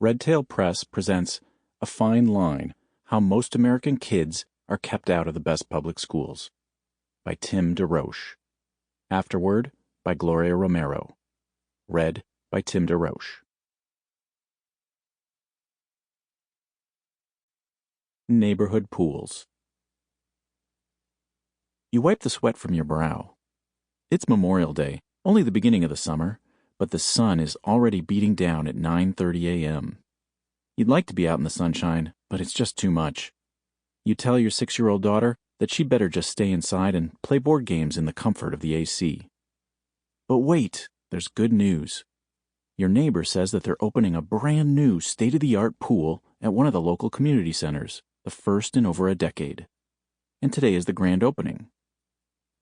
Redtail Press presents A Fine Line, How Most American Kids Are Kept Out of the Best Public Schools by Tim Deroche. Afterword by Gloria Romero. Read by Tim Deroche. Neighborhood Pools. You wipe the sweat from your brow. It's Memorial Day, only the beginning of the summer, but the sun is already beating down at 9:30 a.m. You'd like to be out in the sunshine, but it's just too much. You tell your 6-year-old daughter that she'd better just stay inside and play board games in the comfort of the AC. But wait, there's good news. Your neighbor says that they're opening a brand new state-of-the-art pool at one of the local community centers, the first in over a decade. And today is the grand opening.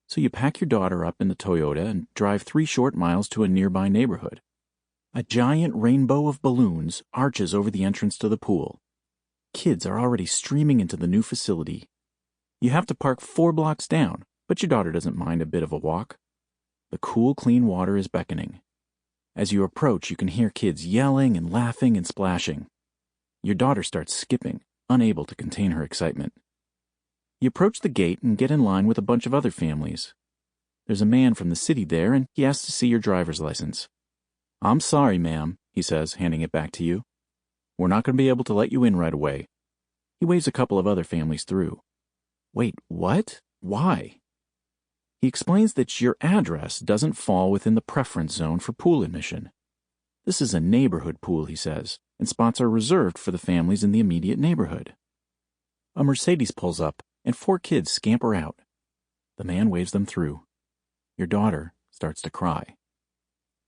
So you pack your daughter up in the Toyota and drive 3 short miles to a nearby neighborhood. A giant rainbow of balloons arches over the entrance to the pool. Kids are already streaming into the new facility. You have to park 4 blocks down, but your daughter doesn't mind a bit of a walk. The cool, clean water is beckoning. As you approach, you can hear kids yelling and laughing and splashing. Your daughter starts skipping, unable to contain her excitement. You approach the gate and get in line with a bunch of other families. There's a man from the city there, and he asks to see your driver's license. "I'm sorry, ma'am," he says, handing it back to you. "We're not going to be able to let you in right away." He waves a couple of other families through. "Wait, what? Why?" He explains that your address doesn't fall within the preference zone for pool admission. This is a neighborhood pool, he says, and spots are reserved for the families in the immediate neighborhood. A Mercedes pulls up, and 4 kids scamper out. The man waves them through. Your daughter starts to cry.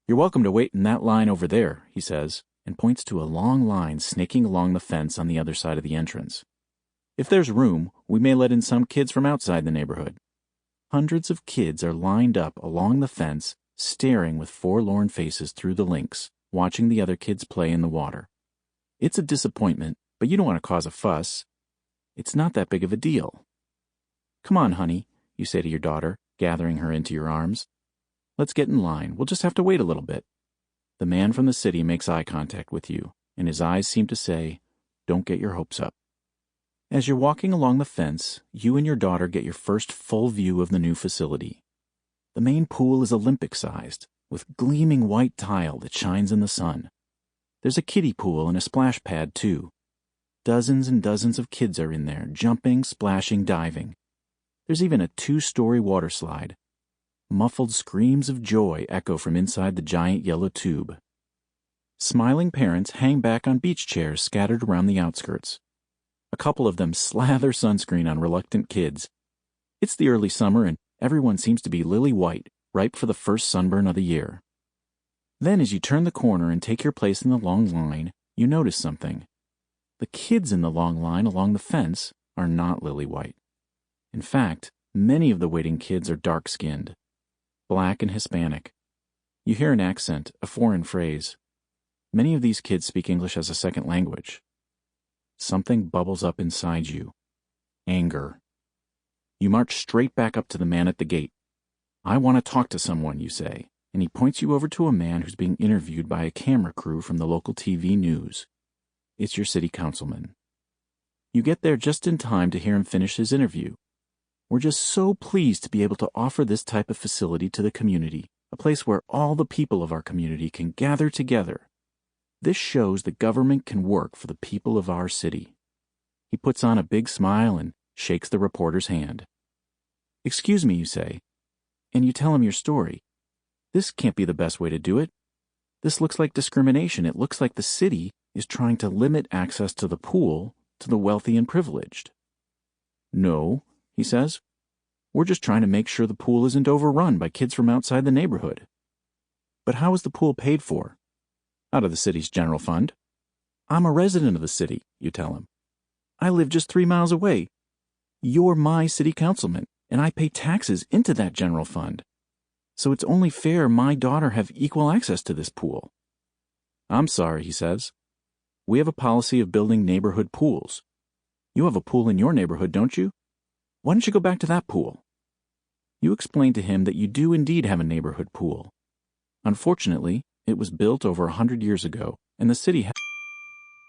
"You're welcome to wait in that line over there," he says, and points to a long line snaking along the fence on the other side of the entrance. "If there's room, we may let in some kids from outside the neighborhood." Hundreds of kids are lined up along the fence, staring with forlorn faces through the links, watching the other kids play in the water. It's a disappointment, but you don't want to cause a fuss. It's not that big of a deal. "Come on, honey," you say to your daughter, gathering her into your arms. "Let's get in line. We'll just have to wait a little bit." The man from the city makes eye contact with you, and his eyes seem to say, "Don't get your hopes up." As you're walking along the fence, you and your daughter get your first full view of the new facility. The main pool is Olympic-sized, with gleaming white tile that shines in the sun. There's a kiddie pool and a splash pad, too. Dozens and dozens of kids are in there, jumping, splashing, diving. There's even a 2-story water slide. Muffled screams of joy echo from inside the giant yellow tube. Smiling parents hang back on beach chairs scattered around the outskirts. A couple of them slather sunscreen on reluctant kids. It's the early summer, and everyone seems to be lily white, ripe for the first sunburn of the year. Then, as you turn the corner and take your place in the long line, you notice something. The kids in the long line along the fence are not lily white. In fact, many of the waiting kids are dark-skinned, black and Hispanic. You hear an accent, a foreign phrase. Many of these kids speak English as a second language. Something bubbles up inside you. Anger. You march straight back up to the man at the gate. "I want to talk to someone," you say, and he points you over to a man who's being interviewed by a camera crew from the local TV news. It's your city councilman. You get there just in time to hear him finish his interview. "We're just so pleased to be able to offer this type of facility to the community, a place where all the people of our community can gather together. This shows that government can work for the people of our city." He puts on a big smile and shakes the reporter's hand. "Excuse me," you say, and you tell him your story. "This can't be the best way to do it. This looks like discrimination. It looks like the city is trying to limit access to the pool to the wealthy and privileged." "No," he says. "We're just trying to make sure the pool isn't overrun by kids from outside the neighborhood." "But how is the pool paid for?" "Out of the city's general fund." "I'm a resident of the city," you tell him. "I live just 3 miles away. You're my city councilman, and I pay taxes into that general fund. So it's only fair my daughter have equal access to this pool." "I'm sorry," he says. "We have a policy of building neighborhood pools. You have a pool in your neighborhood, don't you? Why don't you go back to that pool?" You explain to him that you do indeed have a neighborhood pool. Unfortunately, it was built over 100 years ago, and the city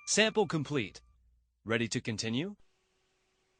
Sample complete. Ready to continue?